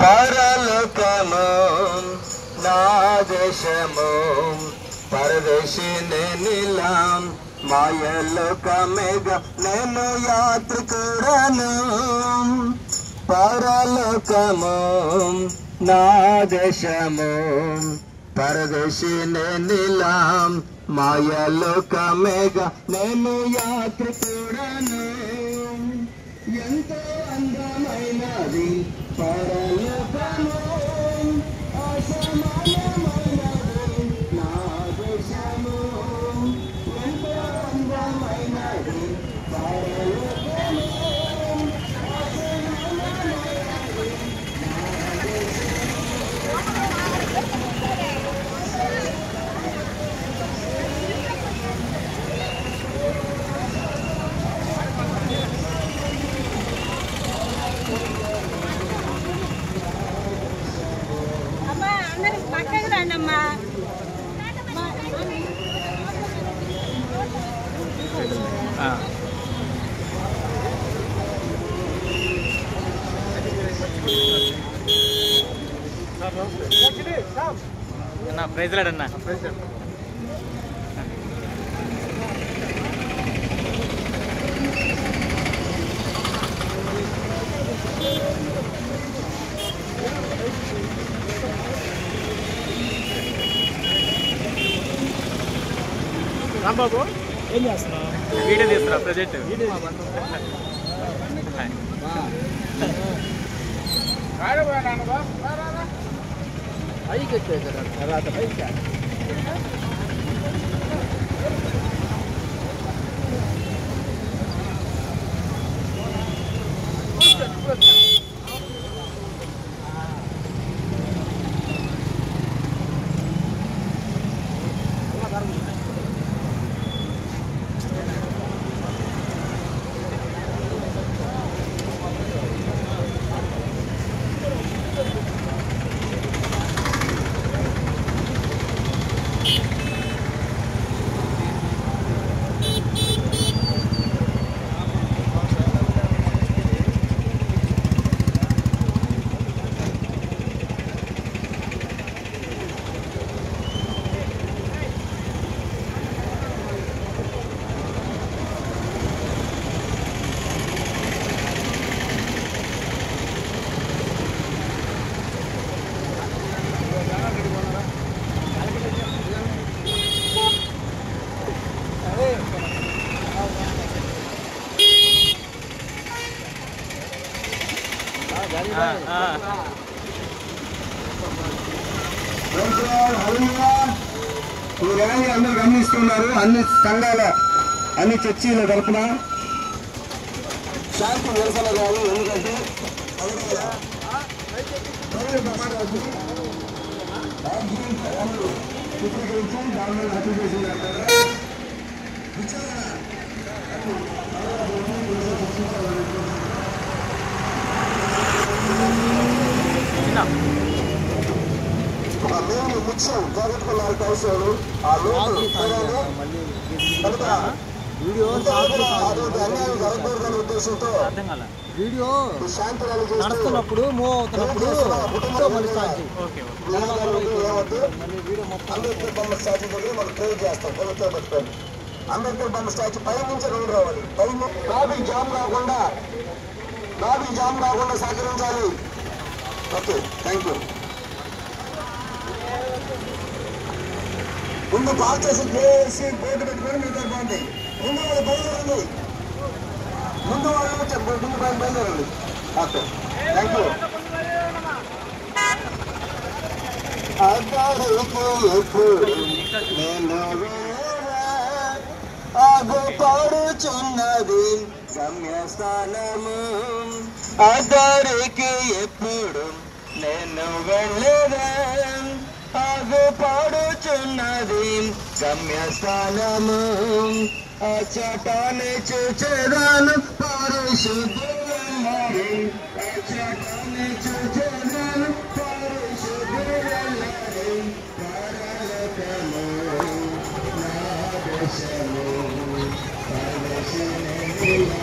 పరలోకము నా దేశము పరదేశిని నిలాం మాయలోకమేగా నేను యాత్రికుడను. పరలోకము నా దేశము పరదేశిని నిలాం మాయలోకమేగా నేను యాత్రికుడను. ఎంతో అందమైనది పరలోకము అసమానమైనది నా దేశము. ఎంతో అందమైనది పరలోకము అసమానమైనది నా అన్న ప్రైజ్ లాడ్ అన్న. రాంబాబు ఏం చేస్తున్నావు? వీడియో తీస్తున్నా ప్రజెంట్. పైకి వచ్చేసారు తర్వాత పైకి ఈ ర్యాలీ అందరూ గమనిస్తున్నారు. అన్ని సంఘాల అన్ని చర్చీల తరఫున శాంతి నిరసన ర్యాలీ. ఎందుకంటే చిత్రీకరించి దాని మీద హత్య చేసిన మేము ముఖ్యం జగత్తున్నారు కలిసాడు. ఆ లోటు వీడియో అన్యాయం జరగకూడదనే ఉద్దేశంతో వీడియో శాంతి ర్యాలీ నడుస్తున్నప్పుడు మూవ్ అవుతున్నప్పుడు అంబేద్కర్ బొమ్మ స్టాచ్యూ దగ్గర మనం ప్రేర్ చేస్తాం. ప్రభుత్వం పెట్టుకోండి. అంబేద్కర్ బొమ్మ స్టాచ్యూ పై నుంచి రోడ్డు రావాలి. ట్రాఫిక్ జామ్ కాకుండా సహకరించాలి. Okay, thank you. ముందు పాస్ చేసి చేసి బోర్డు పెట్టుకొని మీతో బాగుంది. ముందు వాళ్ళు బయలుదేరండి. ముందు బయలుదేరండి. Okay, thank you. నేను ఆగుపడుచున్నది గమ్యస్థానము. అదారికి ఎప్పుడు నేను వెళ్ళేదా ఆగు పాడుచున్నది గమ్యస్థానము ఆ చటాన్ని చూచేదాను పరిశుద్ధులెల్లరి ఆ చటాన్ని చూచేదాను పరిశుద్ధులెల్లరి పరలోకము నా దేశము పరదేశినేలా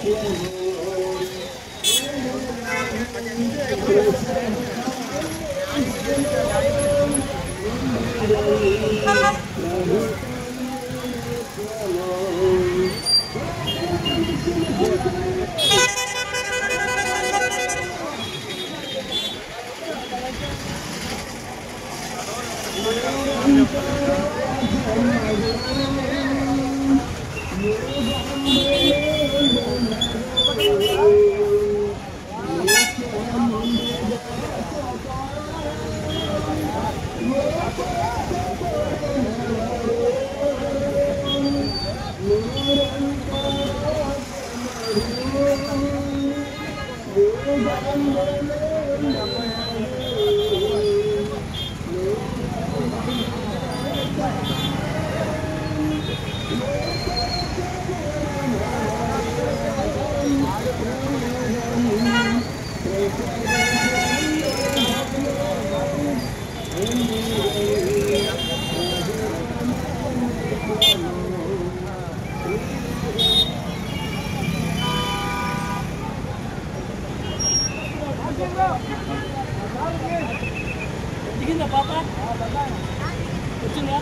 Thank you. దిగిందా పాప వచ్చిందా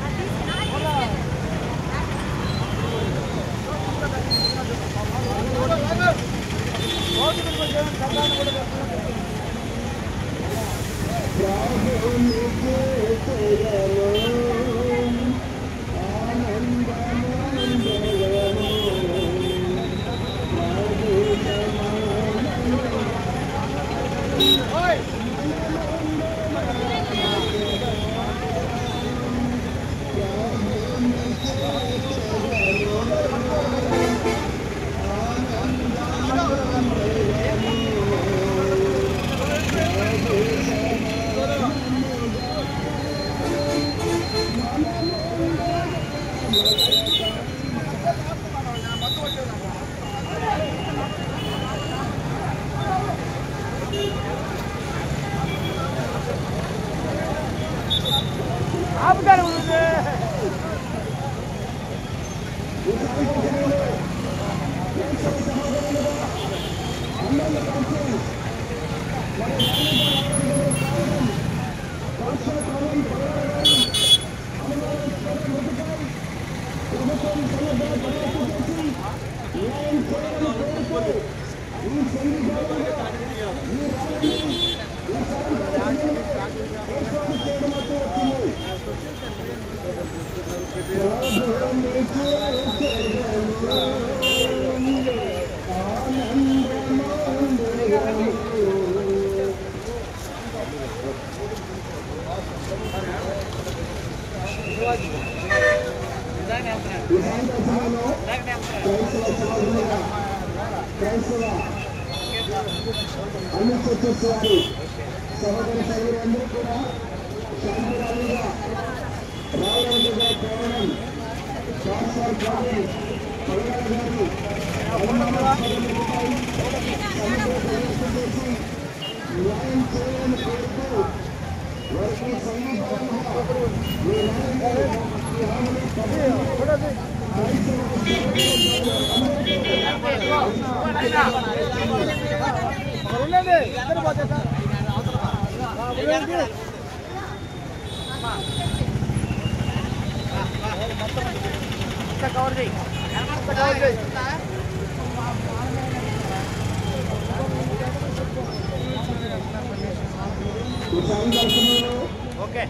ఓకే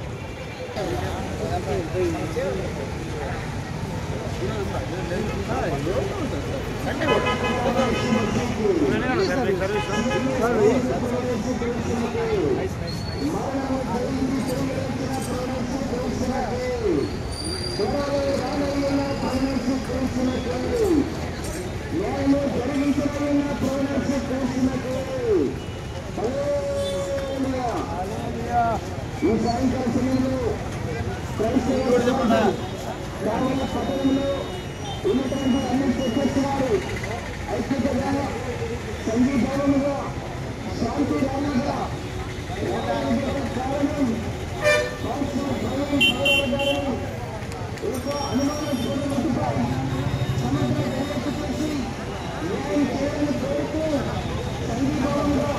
ఈ సాయంకాల సమయంలో క్రైస్తవ పట్టణంలో ఉన్నటువంటి అన్ని చర్చిస్తున్నారు ఐక్యతగా సంఘీభావముగా శాంతి రాముగా కారణం ఇంకా అనుమానాస్పదమట్టుగా సమగ్ర దర్యాప్తు చేసి న్యాయం చేయాలని కోరుతూ సంఘీభావంగా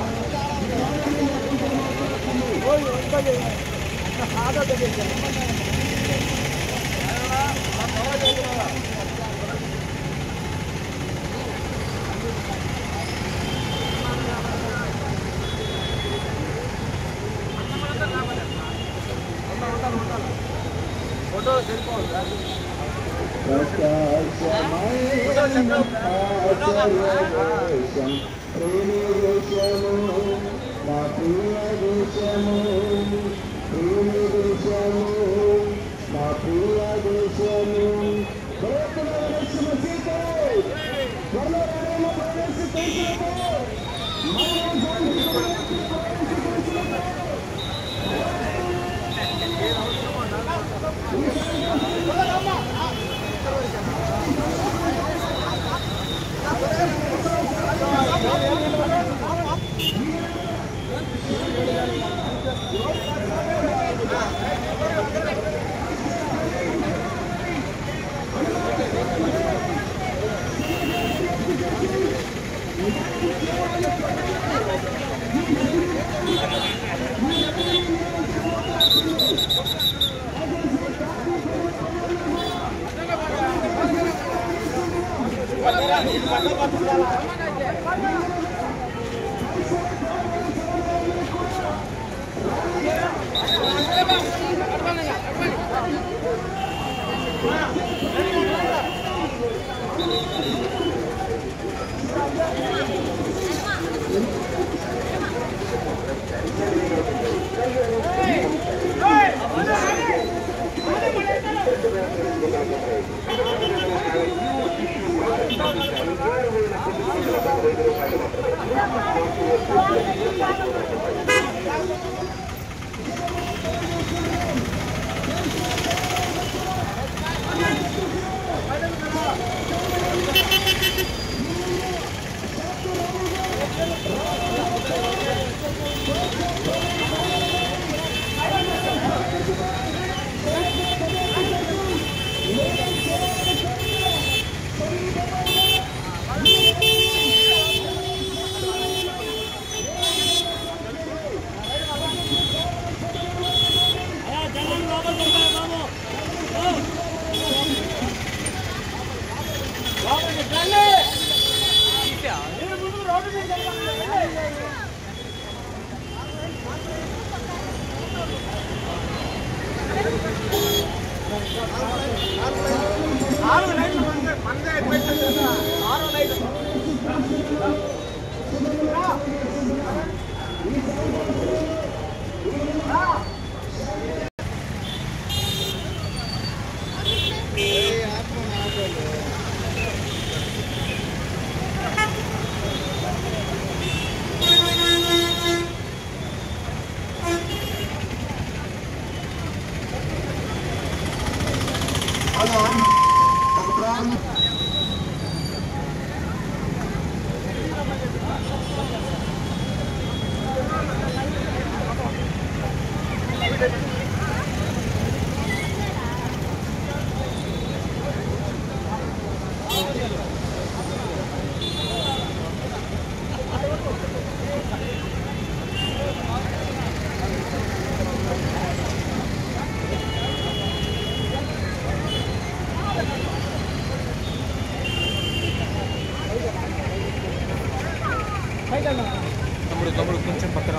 తమ్ముడు కొంచెం పక్కన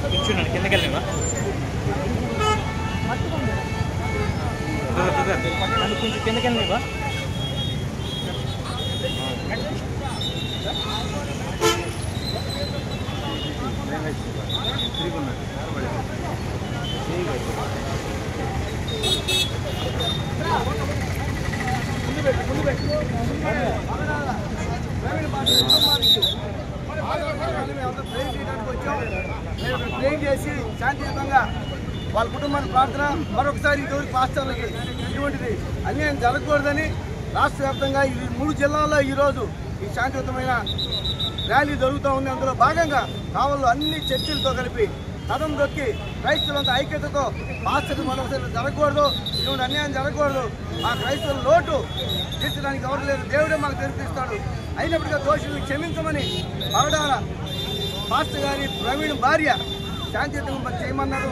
కొంచెం కిందకి వెళ్ళివా కొంచెం కిందకి వెళ్ళివా ట్రైన్ చేసి శాంతియుతంగా వాళ్ళ కుటుంబానికి ప్రార్థన మరొకసారి ఇంతవరకు రాష్ట్రాలకి ఇటువంటిది అన్యాయం జరగకూడదని రాష్ట్ర వ్యాప్తంగా ఈ 3 జిల్లాల్లో ఈరోజు ఈ శాంతియుతమైన ర్యాలీ జరుగుతూ ఉంది. అందులో భాగంగా కావల్లో అన్ని చర్చిలతో కలిపి కథం దొక్కి క్రైస్తవులంతా ఐక్యతతో పాస్టర్ మరొకసారి జరగకూడదు, ఇటువంటి అన్యాయం జరగకూడదు. ఆ క్రైస్తవుల లోటు తీర్చడానికి ఎవరు లేదు, దేవుడే మాకు తెరిపిస్తాడు. అయినప్పటికీ దోషులను క్షమించమని పగడాల మాస్టర్ గారి ప్రవీణ్ భార్య శాంతియుతంగా మరి చేయమన్నారు.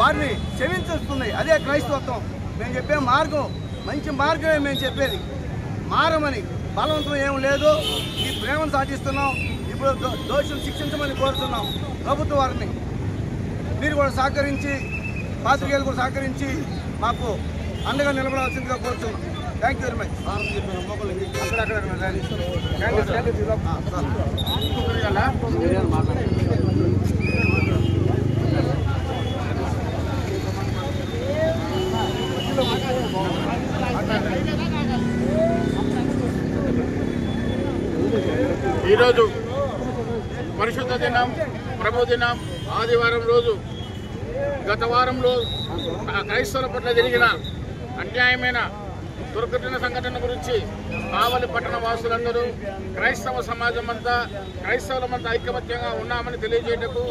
వారిని క్షమించుతున్నాయి. అదే క్రైస్తవత్వం. మేము చెప్పే మార్గం మంచి మార్గమే. మేము చెప్పేది మారమని, బలవంతం ఏం లేదు. ఈ ప్రేమను సాధిస్తున్నాం. ఇప్పుడు దోషులు శిక్షించమని కోరుతున్నాం ప్రభుత్వ వారిని. మీరు కూడా సహకరించి, పాత్రికేయులు కూడా సహకరించి మాకు అండగా నిలబడాల్సిందిగా కోరుతున్నాం. Thank you very much. ఈరోజు పరిశుద్ధ దినం, ప్రభు దినం, ఆదివారం రోజు గత వారంలో క్రైస్తవుల పట్ల జరిగిన అన్యాయమైన దుర్ఘటన సంఘటన గురించి కావలి పట్టణ వాసులందరూ, క్రైస్తవ సమాజం అంతా, క్రైస్తవులమంతా ఐకమత్యంగా ఉన్నామని తెలియజేయటకు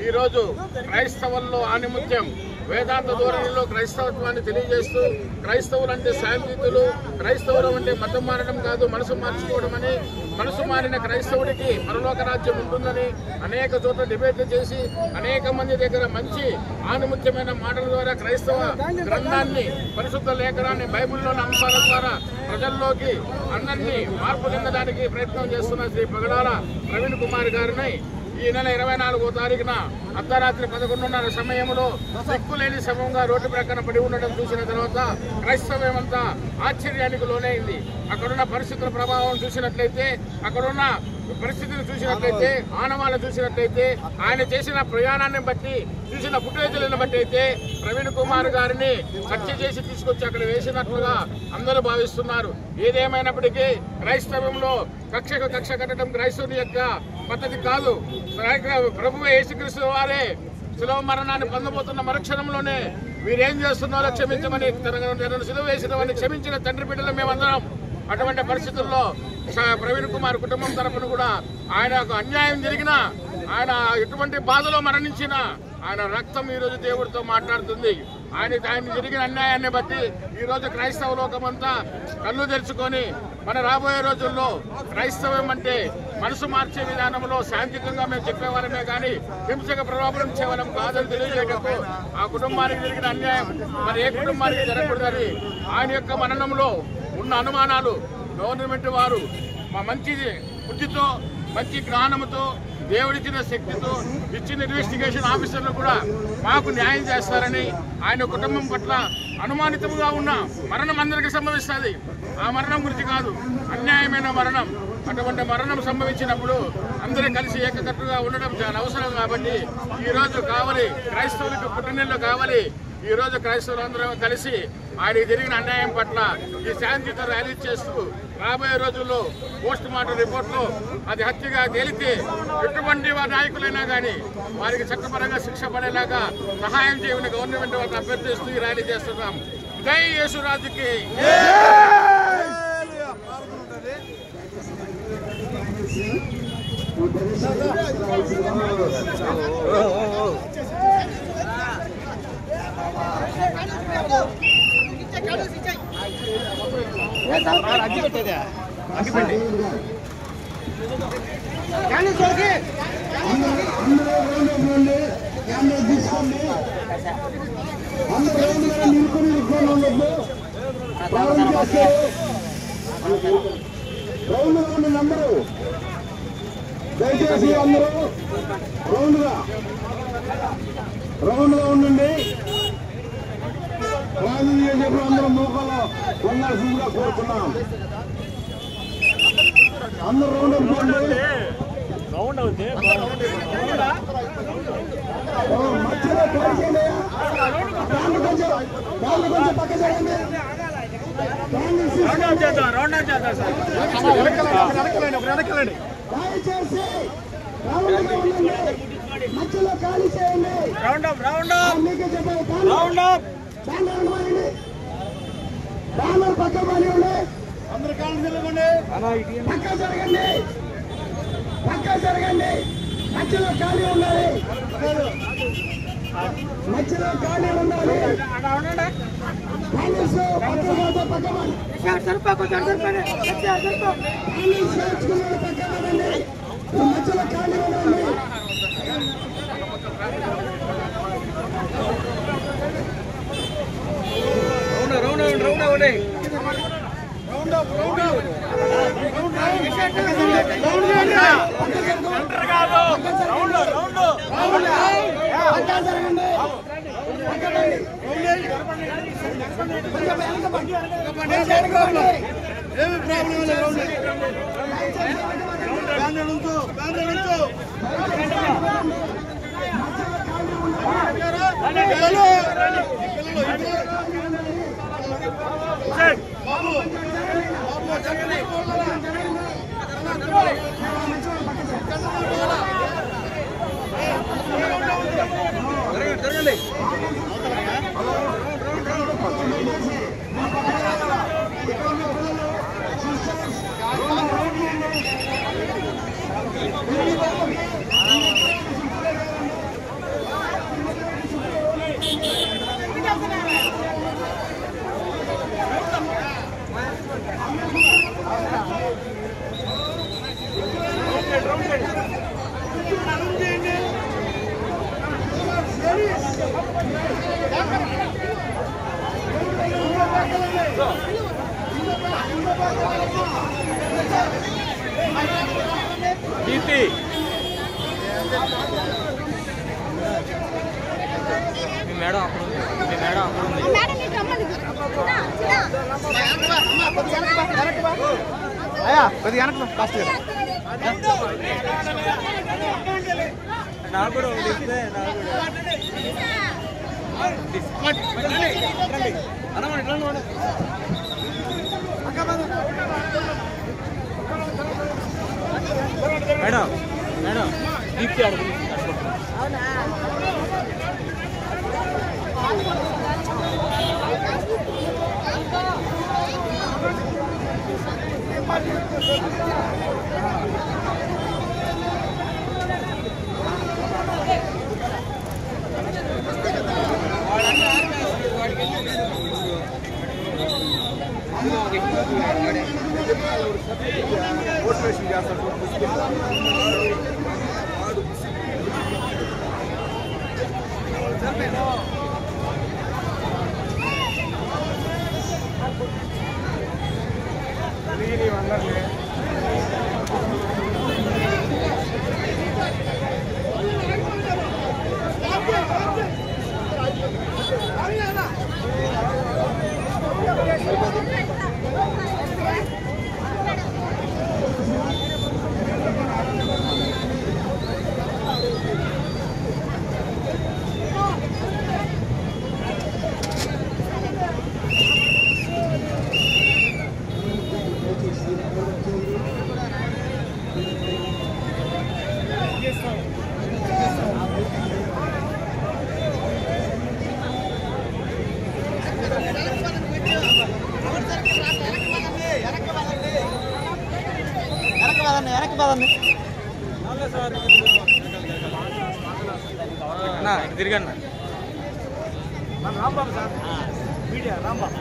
ఈరోజు క్రైస్తవుల్లో ఆనిముత్యం వేదాంత ధోరణిలో క్రైస్తవత్వాన్ని తెలియజేస్తూ, క్రైస్తవులంటే శాంతియుతులు, క్రైస్తవులు అంటే మతం మారడం కాదు మనసు మార్చుకోవడం అని, మనసు మారిన క్రైస్తవుడికి పరలోక రాజ్యం ఉంటుందని అనేక చోట్ల డిబేట్లు చేసి అనేక మంది దగ్గర మంచి ఆనిముత్యమైన మాటల ద్వారా క్రైస్తవ గ్రంథాన్ని, పరిశుద్ధ లేఖనాన్ని, బైబిల్లోని అంశాల ద్వారా ప్రజల్లోకి అందరినీ మార్పు చెందడానికి ప్రయత్నం చేస్తున్న శ్రీ పగడాల ప్రవీణ్ కుమార్ గారిని ఈ నెల 24వ తారీఖున అర్ధరాత్రి 11:30 సమయంలో దిక్కులేని శవంగా రోడ్డు ప్రక్కన పడి ఉండడం చూసిన తర్వాత క్రైస్తవ్యమంతా ఆశ్చర్యానికి లోనైంది. అక్కడున్న పరిస్థితుల ప్రభావం చూసినట్లయితే, అక్కడున్న పరిస్థితిని చూసినట్లయితే, ఆనవాళ్ళు చూసినట్లయితే, ఆయన చేసిన ప్రయాణాన్ని బట్టి, చూసిన ఫుటేజీలను బట్టి అయితే ప్రవీణ్ కుమార్ గారిని హత్య చేసి తీసుకొచ్చి అక్కడ వేసినట్లుగా అందరూ భావిస్తున్నారు. ఏదేమైనప్పటికీ క్రైస్తవంలో కక్షకు కక్ష కట్టడం క్రైస్తవుని యొక్క పద్ధతి కాదు. ప్రభువే యేసుక్రీస్తు వారే శిలువ మరణాన్ని పొందబోతున్న మరుక్షణంలోనే వీరేం చేస్తున్నారో క్షమించమని, తనను శిలువ వేసిన వారిని క్షమించిన తండ్రి బిడ్డలు మేమందరం. అటువంటి పరిస్థితుల్లో ప్రవీణ్ కుమార్ కుటుంబం తరఫున కూడా ఆయనకు అన్యాయం జరిగినా, ఆయన ఎటువంటి బాధలో మరణించినా ఆయన రక్తం ఈరోజు దేవుడితో మాట్లాడుతుంది. ఆయన జరిగిన అన్యాయాన్ని బట్టి ఈరోజు క్రైస్తవ లోకమంతా కళ్ళు తెరుచుకొని మన రాబోయే రోజుల్లో క్రైస్తవం అంటే మనసు మార్చే విధానంలో శాంతియుతంగా మేము చెప్పేవారమే కానీ హింసక ప్రలోభనం చేయడం కాదని తెలియజేయటకు ఆ కుటుంబానికి జరిగిన అన్యాయం మరి ఏ కుటుంబానికి జరగకూడదని, ఆయన యొక్క మరణంలో ఉన్న అనుమానాలు గవర్నమెంట్ వారు మా మంచి బుద్ధితో, మంచి జ్ఞానంతో, దేవుడిచ్చిన శక్తితో ఇచ్చిన ఇన్వెస్టిగేషన్ ఆఫీసర్లు కూడా మాకు న్యాయం చేస్తారని, ఆయన కుటుంబం పట్ల అనుమానితముగా ఉన్న మరణం అందరికీ సంభవిస్తుంది. ఆ మరణం గురించి కాదు, అన్యాయమైన మరణం. అటువంటి మరణం సంభవించినప్పుడు అందరూ కలిసి ఏకకట్టుగా ఉండడం చాలా అవసరం. కాబట్టి ఈరోజు కావాలి క్రైస్తవులకు పుట్టినెళ్ళు కావాలి. ఈరోజు క్రైస్తవులందరూ కలిసి ఆయన జరిగిన అన్యాయం పట్ల ఈ శాంతియుత ర్యాలీ చేస్తూ రాబోయే రోజుల్లో పోస్ట్ మార్టం రిపోర్ట్లో అది హత్యగా తేలితే ఎటువంటి నాయకులైనా కానీ వారికి చట్టపరంగా శిక్ష పడేలాగా సహాయం చేయమని గవర్నమెంట్ వారిని అభ్యర్థిస్తూ ఈ ర్యాలీ చేస్తున్నాం. జై యేసురాజుకి. నంబరు దయచేసి అందరూ రౌండ్గా ఉండండి. రాజకీయ చెప్పి అందరూ మోకాల్లో ఉండాల్సిందిగా కోరుతున్నాం. అందరూ రౌండ్ అనుకోండి. మధ్యలో కొంచెం పక్క జరగండి. దయచేసి మధ్యలో ఖాళీ చేయండి. బ్యానర్ పక్క పనివ్వండి. అందరు ఖాళీ జరగండి. పక్క జరగండి. మధ్యలో ఖాళీ ఉండాలి. పక్క మేడం అక్కడ ఉంది, మీ మేడం అక్కడ ఉంది. కొద్దిగా వెనక్కి ఫాస్ట్ నాకు కూడా ఒకటి ఇస్తే మేడం మేడం దీప్తి అడుగు. తిరిగన్నా రాంబాబు సార్ మీడియా రాంబాబు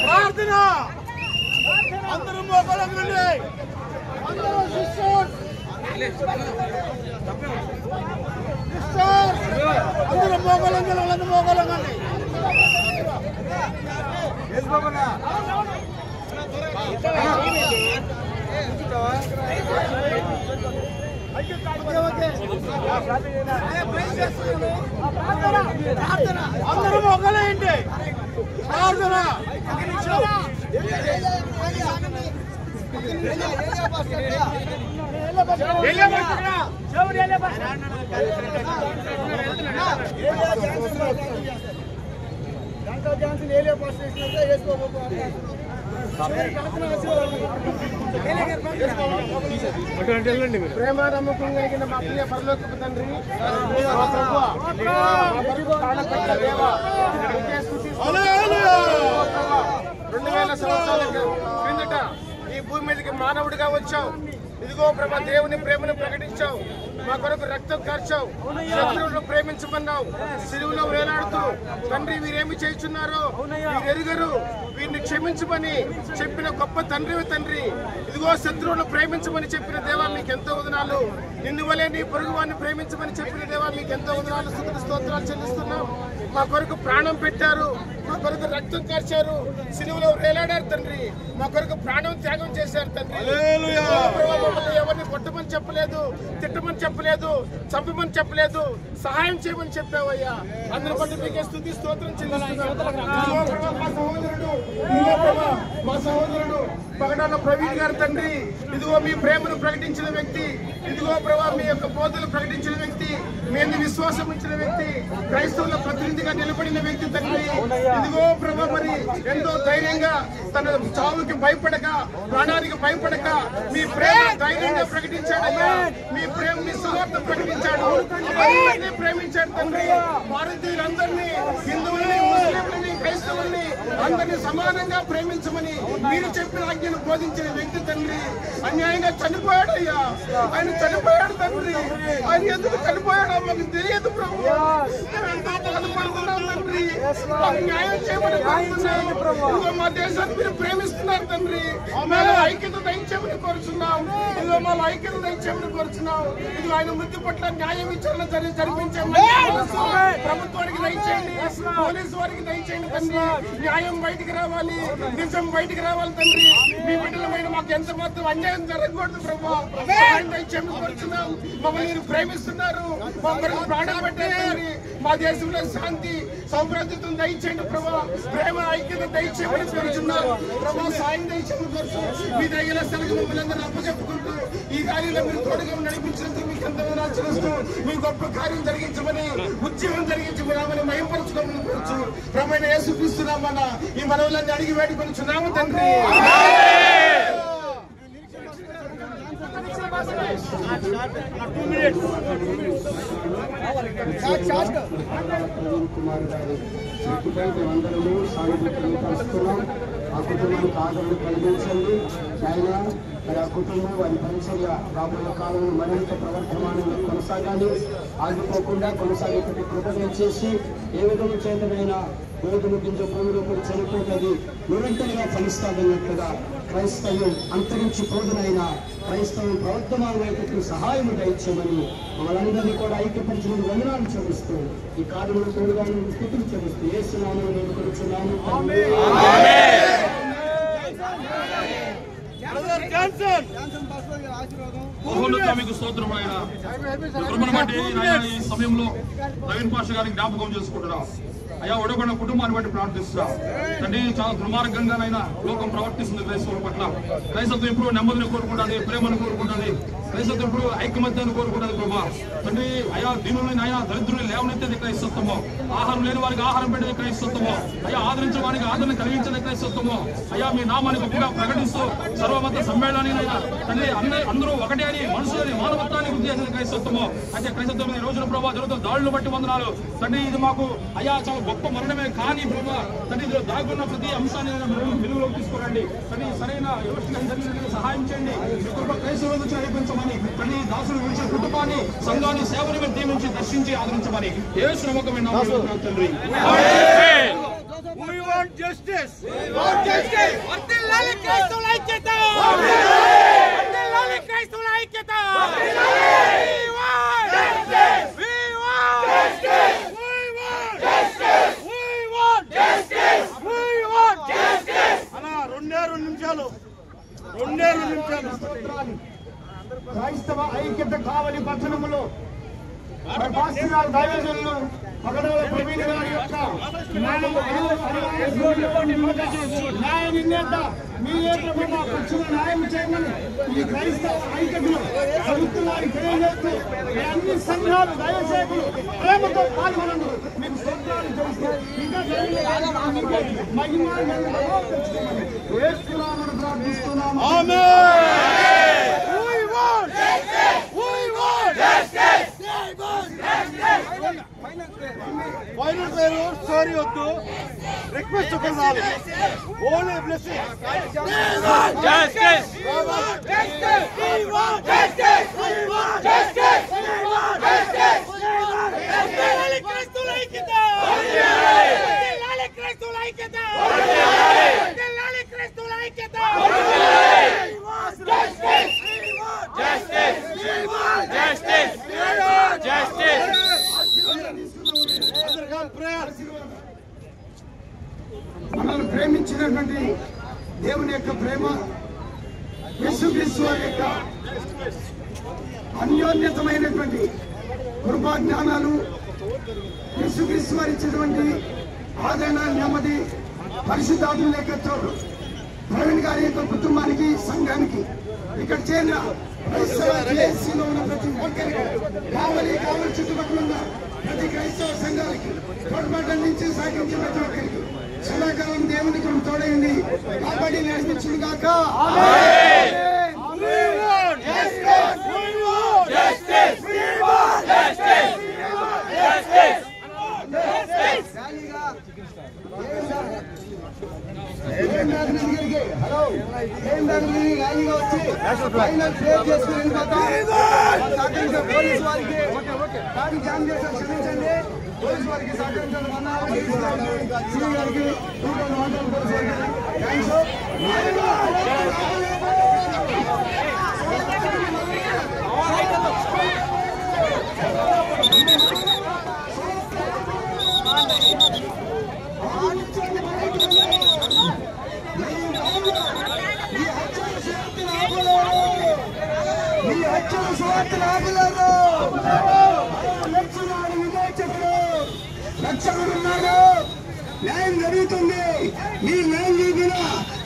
ప్రార్థన అందరూ మోకాళ్ళండి అందరూ సిస్టర్స్ అందరూ మోకాళ్ళండి వాళ్ళందరూ మోకాళ్ళండి అందరూ మొక్కలేంటి ప్రార్థన జాన్సన్ ఏలియా పాస్ చేసినట్టే వేసుకోబోతున్నారు. ప్రేమ నమ్మకం కలిగిన మా ప్రియ పరలోకపు తండ్రి, మా ప్రభువా, మా కొరకు ప్రాణం పెట్టిన దేవా, నీకే స్తుతి స్తోత్రాలు. 2000 సంవత్సరాల క్రిందట ఈ భూమి మీదకి మానవుడిగా వచ్చావు. ఇదిగో ప్రభా, దేవుని ప్రేమను ప్రకటించావు, మా కొరకు రక్తం కార్చావు, శత్రువులను ప్రేమించమన్నావు, సిలువలో వేలాడుతూ తండ్రి వీరేమి చేస్తున్నారో వీరు ఎరుగరు, వీరిని క్షమించమని చెప్పిన గొప్ప తండ్రివి తండ్రి. ఇదిగో శత్రువులను ప్రేమించమని చెప్పిన దేవా మీకు ఎంతో వదనాలు. నిన్ను వలే నీ పొరుగు వారిని ప్రేమించమని చెప్పిన దేవా మీకు ఎంతో వదనాలు, స్తుతులు స్తోత్రాలు చెల్లిస్తున్నాం. మా కొరకు ప్రాణం పెట్టారు, మా కొరకు రక్తం కార్చారు, సిలువలో వేలాడారు తండ్రి, మా కొరకు ప్రాణం త్యాగం చేశారు తండ్రి. మమ్మల్ని ఎవరిని కొట్టమని చెప్పలేదు, తిట్టమని చెప్పలేదు, చంపమని చెప్పలేదు, సహాయం చేయమని చెప్పావయ్యా. అందరి బట్టి మీకే స్తుతి స్తోత్రం చెల్లిస్తున్నాం. మా సహోదరుడు పగడాల ప్రవీణ్ గారు తండ్రి, ఇదిగో మీ ప్రేమను ప్రకటించిన వ్యక్తి, ఇదిగో ప్రభా మీ యొక్క బోధనలు ప్రకటించిన వ్యక్తి, మీ విశ్వాసం ఇచ్చిన వ్యక్తి, క్రైస్తవుల ప్రతినిధిగా నిలబడిన వ్యక్తి తండ్రి. ఇదిగో ప్రభా మరి ఎంతో ధైర్యంగా తన చావుకి భయపడక, ప్రాణానికి భయపడక మీ ప్రేమ ధైర్యంగా ప్రకటించాడయ్యా. మీ ప్రేమ మీ సువార్త ప్రకటించాడు, అందరినీ ప్రేమించాడు తండ్రి. భారతీయులందరినీ, హిందువుల్ని, ముస్లింలని, క్రైస్తవుల్ని అందరినీ సమానంగా ప్రేమించమని మీరు చెప్పిన ఆజ్ఞను బోధించిన వ్యక్తి తండ్రి. అన్యాయంగా చనిపోయాడయ్యా, ఆయన చనిపోయాడు తండ్రి. ఆయన ఎందుకు చనిపోయాడో మాకు తెలియదు ప్రభు. ఎంతో బాధపడుతున్నాం తండ్రి, న్యాయం చేయమని కోరుతున్నాం. మా దేశాన్ని మీరు ప్రేమిస్తున్నారు తండ్రి, మాలో ఐక్యత దయచేయమని కోరుచున్నాం. ఇదిగో మాలో ఐక్యత దయచేయమని కోరుచున్నాం. ఇది ఆయన మృతి పట్ల న్యాయ విచారణ జరిపించమని ప్రభుత్వానికి దయచేయండి, పోలీసు వారికి దయచేయండి తండ్రి. న్యాయం బయటికి రావాలి, నిజం బయటికి రావాలి తండ్రి. మీ బిడ్డలమైన మాకు ఎంత మాత్రం అన్యాయం జరగకూడదు ప్రభు, దయచేయమని కోరుచున్నాం. మమ్మల్ని మీరు ప్రేమిస్తున్నారు, మా కొరకు ప్రాణం పెట్టండి. మా దేశంలో శాంతి సౌభ్రాతృత్వం దయచేయండి ప్రభా, ప్రేమ ఐక్యత దయచేయమని కోరుచున్నాం ప్రభా. సాయం దయచేయమని కోరుచున్నాం. మీ దగ్గర స్థలకు మమ్మల్ని అందరూ అప్పచెప్పుకుంటూ ఈ కార్యంలో మీరు తోడుగా నడిపించినందుకు మీకు ఎంత చేస్తూ మీ గొప్ప కార్యం జరిగించమని, ఉద్యమం జరిగించమని మయంపరచుకోమని కోరుచు ప్రభువైన యేసుక్రీస్తునామన ఈ మనవులన్నీ అడిగి వేడుకొనుచున్నాము తండ్రి. మేమందరూ సానుభూతిని కలుస్తున్నాం. ఆ కుటుంబానికి ఆదరణ కలిగించండి ఆయన. మరి ఆ కుటుంబం వారి పరిచర్య రాబోయే కాలంలో మరింత ప్రవర్తమానంగా కొనసాగాలి, ఆగిపోకుండా కొనసాగేటట్టు కృపణ చేసి ఏ విధంగా చేతనైనా గోధుమ గింజ భూమిలో కూడా చనిపోతుంది, నిరంతరంగా ఫలిస్తాదన్నట్లుగా క్రైస్తవం అంతరించిపోదునైన క్రైస్తవం ప్రవర్తమాన వైపుకు సహాయం దయచేయమని మమ్మల్ందరినీ కూడా ఐక్యపరిచిన వందనాలు చెల్లిస్తూ ఈ కార్యంలో తోడుగా స్థితిని చెల్లిస్తూ యేసు నామములో వేడుకొనుచున్నాము. మీకు స్తోత్రమైన ఈ సమయంలో నవీన్ పాష గారిని జ్ఞాపకం చేసుకుంటున్నాం అయ్యా. ఒడగొండ కుటుంబాన్ని బట్టి ప్రార్థిస్తున్నాం తండ్రి. చాలా దుర్మార్గంగానైనా లోకం ప్రవర్తిస్తుంది క్రైస్తవుల పట్ల. క్రైస్తవం ఎప్పుడు నెమ్మదిని కోరుకుంటుంది, ప్రేమను కోరుకుంటుంది, క్రైస్తవం ఎప్పుడు ఐకమత్యాన్ని కోరుకుంటుంది ప్రభా తండ్రి. అయా దీనులని అయా దరిద్రులు లేవనెత్తేది క్రైస్తత్వము, ఆహారం లేని వారికి ఆహారం పెట్టేది క్రైస్తత్వము, అయ్యా ఆదరించే వారికి ఆదరణ కలిగించేది క్రైస్తత్వము. అయ్యా మీ నామాన్ని గొప్పగా ప్రకటిస్తూ సర్వమత సమ్మేళనాన్ని తండ్రి అందరూ ఒకటే అని మనుషులని మానవత్వాన్ని వృద్ధి చేసేది క్రైస్తత్వము. అయితే క్రైస్తత్వం ఈ రోజున ప్రభావ జరుగుతున్న దాడులు బట్టి వందనాలు తండ్రి. ఇది మాకు అయ్యా చాలా గొప్ప మరణమే కానీ ప్రభావ తండ్రి ఇందులో దాగున్న ప్రతి అంశాన్ని వెలుగులోకి తీసుకురండి తండ్రి. సరైన యోచన సహాయం చేయండి. క్రైస్తవులకు నడిపించమని తండ్రి. దాసులు విడిచిన కుటుంబాన్ని, సంఘాన్ని, సేవని మీరు దీవించి దర్శించి ఆదరించమని యేసు నమ్మకమైన నామములో తండ్రి. We want justice. We want justice. వర్ధిల్లాలి క్రైస్తవుల ఐక్యత. వర్ధిల్లాలి క్రైస్తవుల ఐక్యత. We want justice. We want justice. We want justice. We want justice. We want justice. అలా రెండే రెండు నిమిషాలు. క్రైస్తవ ఐక్యత కావలి పట్టణములో పాస్టర్ దైవజనులు పగడాల ప్రవీణ్ గారి యొక్క న్యాయ నిర్ణేత మీరే ప్రభుత్వ పక్షుల న్యాయం చేయమని ఈ క్రైస్తవ ఐక్యతను ప్రభుత్వానికి తెలియజేస్తూ అన్ని సంఘాలు దైవసేవకులు ప్రేమతో పాల్గొనండి. మీకు సొంతాలు చేస్తే ఇంకా మహిమ ప్రార్థిస్తున్నాము. మైనర్ పేరు స్టోరీ వద్దు, రిక్వెస్ట్ ఒక చాలు. Only blessing. మనల్ని ప్రేమించినటువంటి దేవుని యొక్క ప్రేమ, యేసుక్రీస్తు వారి యొక్క అన్యోన్యతమైనటువంటి కృపా జ్ఞానాలు, యేసుక్రీస్తు వారు ఇచ్చినటువంటి ఆదరణ, నెమ్మది, పరిశుద్ధాత్మ యొక్క తోడు ప్రవీణ్ గారి యొక్క కుటుంబానికి, సంఘానికి, ఇక్కడ చేరిన క్రైస్తవ ఉన్న ప్రతి ఒక్కరికి, కావలి చుట్టుపక్కల ఉన్న ప్రతి క్రైస్తవ సంఘాలకి, తోడ్పాటు నుంచి సాగించే ప్రతి ఒక్కరికి సదాకాలం దేవుని కృప తోడైంది కాబట్టి నడిపించింది కాక. పోలీసు వారికి జామ్ చేశారు, క్షమించండి. పోలీసు వారికి సహకరించాలి. సిఐ గారికి, పోలీసు వారికి థ్యాంక్స్. న్యాయం జరుగుతుంది. ఈ న్యాయం జరిగిన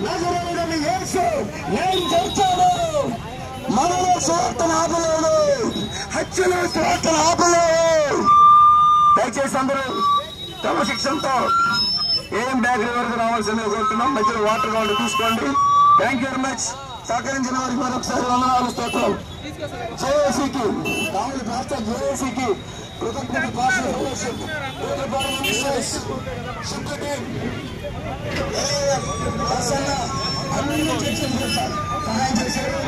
నజరేయుడైన యేసు న్యాయం చేస్తాడు. మనలో స్వార్థను ఆపలేడు, హత్యలో స్వార్థను ఆపలేడు. దయచేసి అందరూ క్రమశిక్షణతో ఏం బేకరీ వరకు రావాల్సిందిగా కోరుతున్నాం. మధ్యలో వాటర్ కావాలి తీసుకోండి. Thank you very much. సహకరించిన వారికి మరొకసారి వందనాలు, స్తోత్రం. జేఏసీకి కావలి రాష్ట్ర జేఏసీకి కృతజ్ఞత. అన్ని చర్చలు సహాయం చేశారు.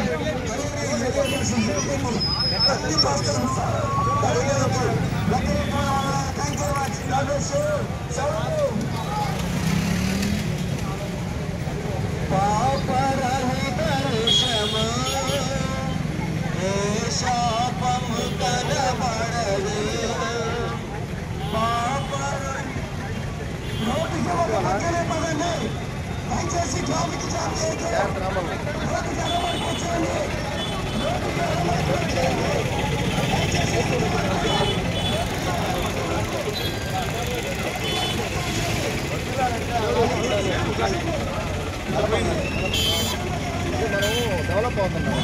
దయచేసి ట్రాఫిక్ జామ్ డెవలప్ అవుతున్నాం.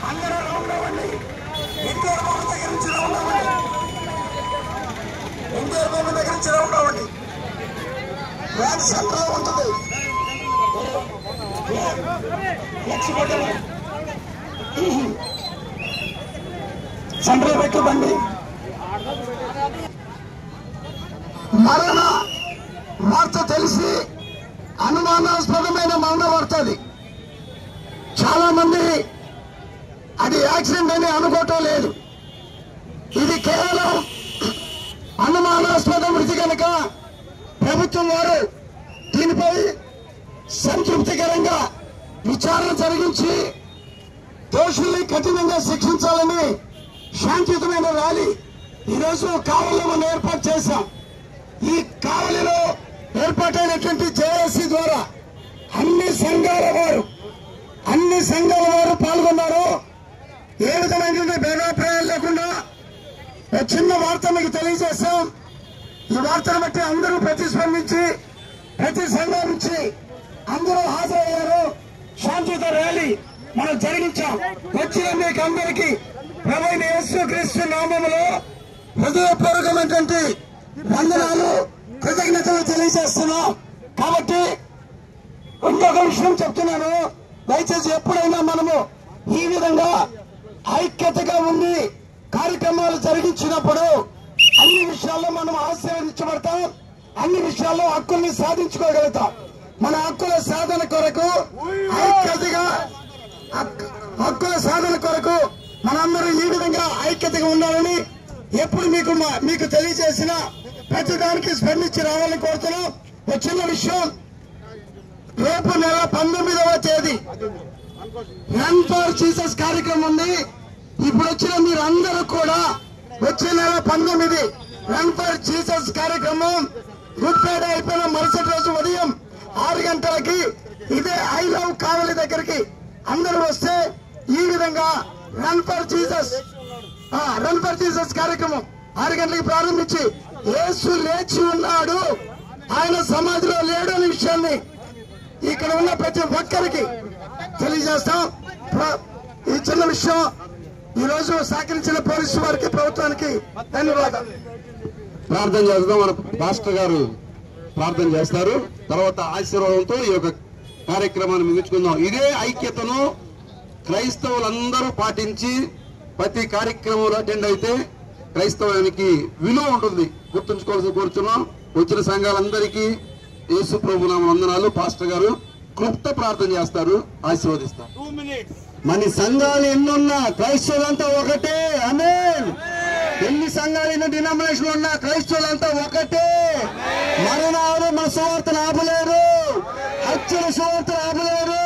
అందరూ రౌండ్ అవ్వండి. ఎన్టీఆర్ భవన్ దగ్గర నుంచి రౌండ్ అవ్వండి. ఎన్టీఆర్ భవన్ దగ్గర నుంచి రౌండ్ అవ్వండి. వ్యాన్ సెంటర్ లో ఉంటుంది. సెంటర్ పెట్టుబండి. మరణ వార్త తెలిసి అనుమానాస్పదమైన మరణ వార్త అది. చాలా మంది అది యాక్సిడెంట్ అని అనుకోవటం లేదు. ఇది కేవలం అనుమానాస్పద మృతి కనుక ప్రభుత్వం వారు దీనిపై సంతృప్తికరంగా విచారణ జరిగించి దోషుల్ని కఠినంగా శిక్షించాలని శాంతియుతమైన ర్యాలీ ఈరోజు కావలిలో మనం ఏర్పాటు చేశాం. ఈ కావలిలో ఏర్పాటైనటువంటి జేఏసీ ద్వారా అన్ని సంఘాల వారు పాల్గొన్నారు. ఏ విధమైనటువంటి భేదాభిప్రాయాలు లేకుండా ఒక చిన్న వార్త మీకు తెలియజేశాం. ఈ వార్తను బట్టి అందరూ ప్రతిస్పందించి ప్రతి సంఘం నుంచి అందరూ హాజరయ్యారు. శాంతియుత ర్యాలీ మనం జరిగించాం. వచ్చిన మీకు అందరికీ ప్రభువైన యేసుక్రీస్తు నామములో హృదయపూర్వకమైనటువంటి వందనాలు, కృతజ్ఞతలు తెలియజేస్తున్నాం. కాబట్టి ఇంకొక విషయం చెప్తున్నాను, దయచేసి ఎప్పుడైనా మనము ఈ విధంగా ఐక్యతగా ఉండి కార్యక్రమాలు జరిగించినప్పుడు అన్ని విషయాల్లో మనం ఆశీర్వదించబడతాం, అన్ని విషయాల్లో హక్కుల్ని సాధించుకోగలుగుతాం. మన హక్కుల సాధన కొరకు ఐక్యతగా హక్కుల సాధన కొరకు మనందరూ ఈ విధంగా ఐక్యతగా ఉండాలని ఎప్పుడు మీకు తెలియజేసిన ప్రతి దానికి స్పందించి రావాలని కోరుతున్నాం. ఒక చిన్న విషయం, రేపు నెల 19వ తేదీ రన్ ఫర్ జీసస్ కార్యక్రమం ఉంది. ఇప్పుడు వచ్చిన మీరందరూ కూడా వచ్చే నెల 19 రన్ ఫర్ జీసస్ కార్యక్రమం గుడ్ ఫ్రైడే అయిపోయిన మరుసటి రోజు ఉదయం 6 గంటలకి ఇదే ఐ లవ్ కావలి దగ్గరికి అందరూ వస్తే ఈ విధంగా రన్ ఫర్ జీసస్ కార్యక్రమం 6 గంటలకి ప్రారంభించి యేసు లేచి ఉన్నాడు, ఆయన సమాధిలో లేడు అనే విషయాన్ని ఇక్కడ ఉన్న ప్రతి ఒక్కరికి తెలియజేస్తాం. ఈ చిన్న విషయం ఈ రోజు సహకరించిన పోలీసు వారికి, ప్రభుత్వానికి ధన్యవాదాలు. ప్రార్థన చేద్దాం. మన పాస్టర్ గారు ప్రార్థన చేస్తారు. తర్వాత ఆశీర్వాదంతో ఈ యొక్క కార్యక్రమాన్ని ముగించుకుందాం. ఇదే ఐక్యతను క్రైస్తవులందరూ పాటించి ప్రతి కార్యక్రమంలో అటెండ్ అయితే క్రైస్తవానికి విలువ ఉంటుంది, గుర్తుంచుకోవాల్సి కోరుతున్నాం. వచ్చిన సంఘాలందరికీ యేసు ప్రభు నామ వందనాలు. పాస్టర్ గారు క్లుప్త ప్రార్థన చేస్తారు, ఆశీర్వదిస్తారు. మన సంఘాలు ఎన్నున్నా క్రైస్తవులంతా ఒకటే. ఆమేన్. ఎన్ని సంఘాలు ఎన్ని డినామినేషన్ ఉన్నా క్రైస్తవులంతా ఒకటే. మరణాలు మన సువార్తను ఆపలేరు, హత్యల సువార్తను ఆపలేరు,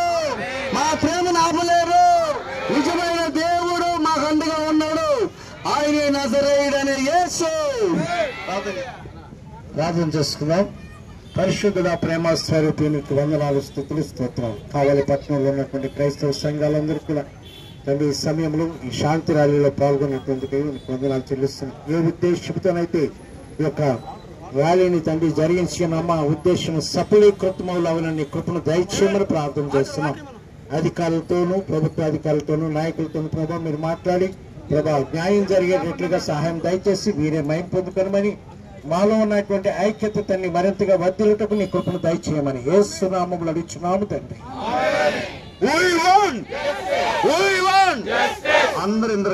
మా ప్రేమను ఆపలేరు. నిజమైన దేవుడు మాకు అండగా ఉన్నాడు, ఆయనే నజరేయుడనే యేసు. ప్రార్థన చేసుకుందాం. పరిశుద్ధుడ ప్రేమ స్వరూపినికి వందనాలు, స్తుతులు, స్తోత్రం. కావలి పట్టణంలో ఉన్నటువంటి క్రైస్తవ సంఘాలందరూ కూడా తండ్రి ఈ సమయంలో ఈ శాంతి ర్యాలీలో పాల్గొన్నటువంటి వందనాలు చెల్లిస్తున్నాం. ఏ ఉద్దేశంతోనైతే ఈ యొక్క ర్యాలీని తండ్రి జరిగించుకున్నామా ఉద్దేశం సఫలీకృతమవులవనని కృపను దయచేయమని ప్రార్థన చేస్తున్నాం. అధికారులతోనూ ప్రభుత్వ అధికారులతోనూ నాయకులతోనూ ప్రభావ మీరు మాట్లాడి ప్రభావ న్యాయం జరిగేటట్లుగా సహాయం దయచేసి మీరే మయం పొందుకోనమని, మాలో ఉన్నటువంటి ఐక్యత తన్ని మరింతగా వర్ధిల్లుటకు నీ కృపను దయచేయమని యేసు నామములో అడుగుచున్నాము తండ్రి. అందరూ ఇంద్ర